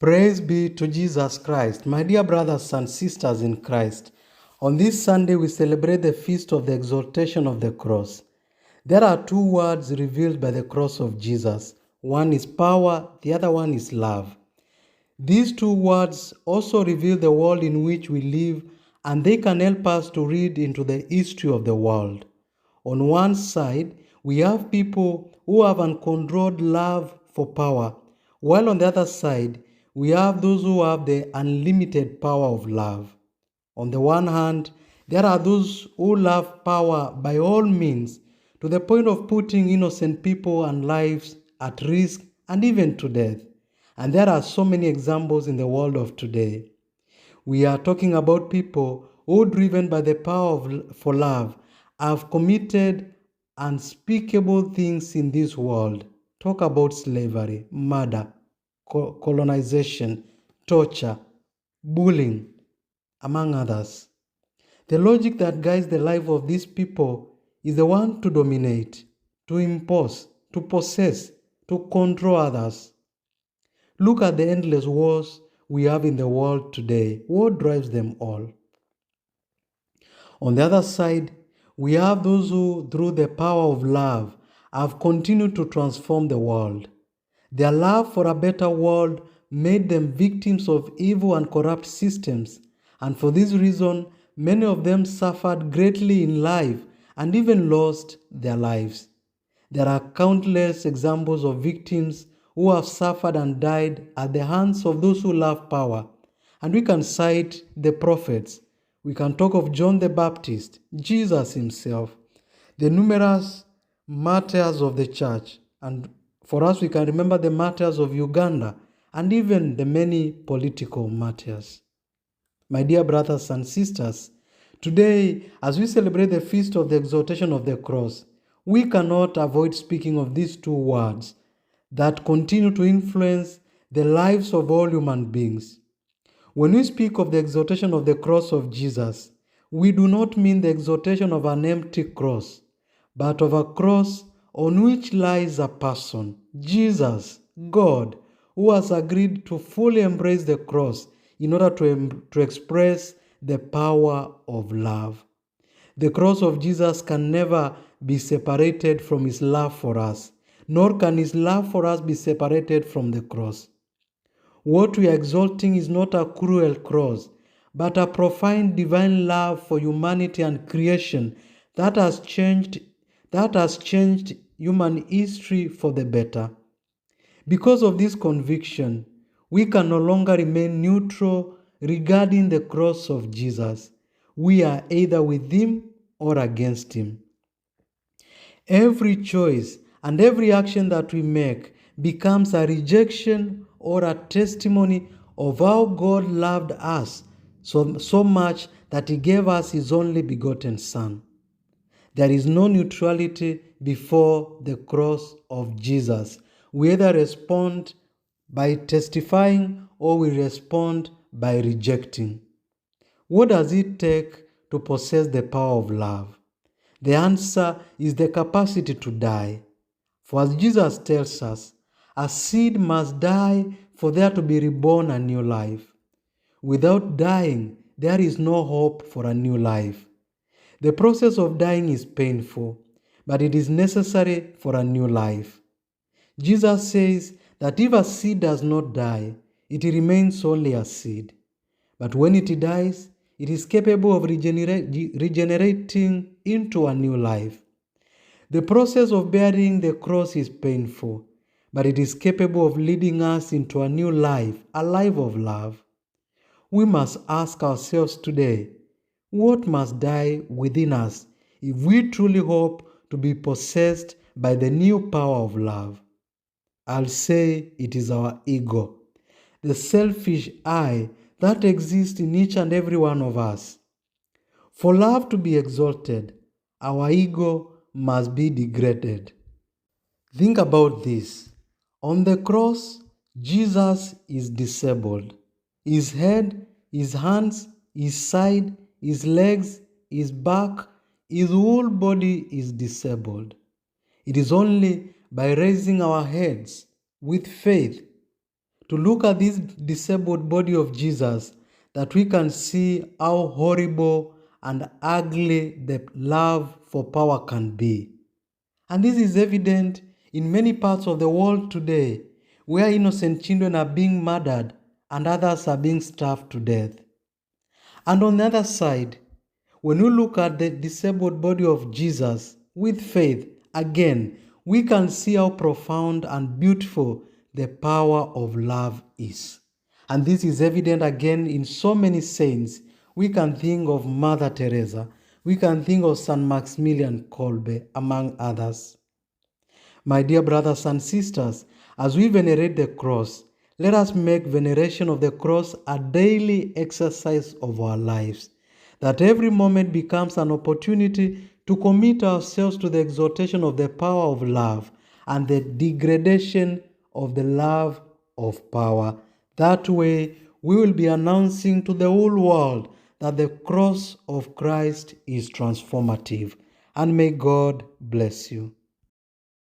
Praise be to Jesus Christ. My dear brothers and sisters in Christ, on this Sunday we celebrate the feast of the exaltation of the cross. There are two words revealed by the cross of Jesus. One is power, the other one is love. These two words also reveal the world in which we live, and they can help us to read into the history of the world. On one side, we have people who have uncontrolled love for power, while on the other side, we have those who have the unlimited power of love. On the one hand, there are those who love power by all means to the point of putting innocent people and lives at risk and even to death. And there are so many examples in the world of today. We are talking about people who, driven by the power for love, have committed unspeakable things in this world. Talk about slavery, murder, colonization, torture, bullying, among others. The logic that guides the life of these people is the one to dominate, to impose, to possess, to control others. Look at the endless wars we have in the world today. What drives them all? On the other side, we have those who, through the power of love, have continued to transform the world. Their love for a better world made them victims of evil and corrupt systems, and for this reason, many of them suffered greatly in life and even lost their lives. There are countless examples of victims who have suffered and died at the hands of those who love power. And we can cite the prophets. We can talk of John the Baptist, Jesus himself, the numerous martyrs of the church. And for us, we can remember the martyrs of Uganda and even the many political martyrs. My dear brothers and sisters, today, as we celebrate the feast of the exaltation of the cross, we cannot avoid speaking of these two words that continue to influence the lives of all human beings. When we speak of the exaltation of the cross of Jesus, we do not mean the exaltation of an empty cross, but of a cross on which lies a person, Jesus, God, who has agreed to fully embrace the cross in order to express the power of love. The cross of Jesus can never be separated from his love for us, nor can his love for us be separated from the cross. What we are exalting is not a cruel cross, but a profound divine love for humanity and creation that has changed human history for the better. Because of this conviction, we can no longer remain neutral regarding the cross of Jesus. We are either with him or against him. Every choice and every action that we make becomes a rejection or a testimony of how God loved us so much that he gave us his only begotten Son. There is no neutrality before the cross of Jesus. We either respond by testifying or we respond by rejecting. What does it take to possess the power of love? The answer is the capacity to die. For as Jesus tells us, a seed must die for there to be reborn a new life. Without dying, there is no hope for a new life. The process of dying is painful, but it is necessary for a new life. Jesus says that if a seed does not die, it remains only a seed. But when it dies, it is capable of regenerating into a new life. The process of bearing the cross is painful, but it is capable of leading us into a new life, a life of love. We must ask ourselves today, what must die within us if we truly hope to be possessed by the new power of love? I'll say it is our ego, the selfish I that exists in each and every one of us. For love to be exalted, our ego must be degraded. Think about this. On the cross, Jesus is disabled. His head, his hands, his side, his legs, his back, his whole body is disabled. It is only by raising our heads with faith to look at this disabled body of Jesus, that we can see how horrible and ugly the love for power can be. And this is evident in many parts of the world today, where innocent children are being murdered and others are being starved to death. And on the other side, when we look at the disabled body of Jesus with faith, again, we can see how profound and beautiful the power of love is. And this is evident again in so many saints. We can think of Mother Teresa, we can think of Saint Maximilian Kolbe, among others. My dear brothers and sisters, as we venerate the cross, let us make veneration of the cross a daily exercise of our lives, that every moment becomes an opportunity to commit ourselves to the exaltation of the power of love and the degradation of the love of power. That way, we will be announcing to the whole world that the cross of Christ is transformative. And may God bless you.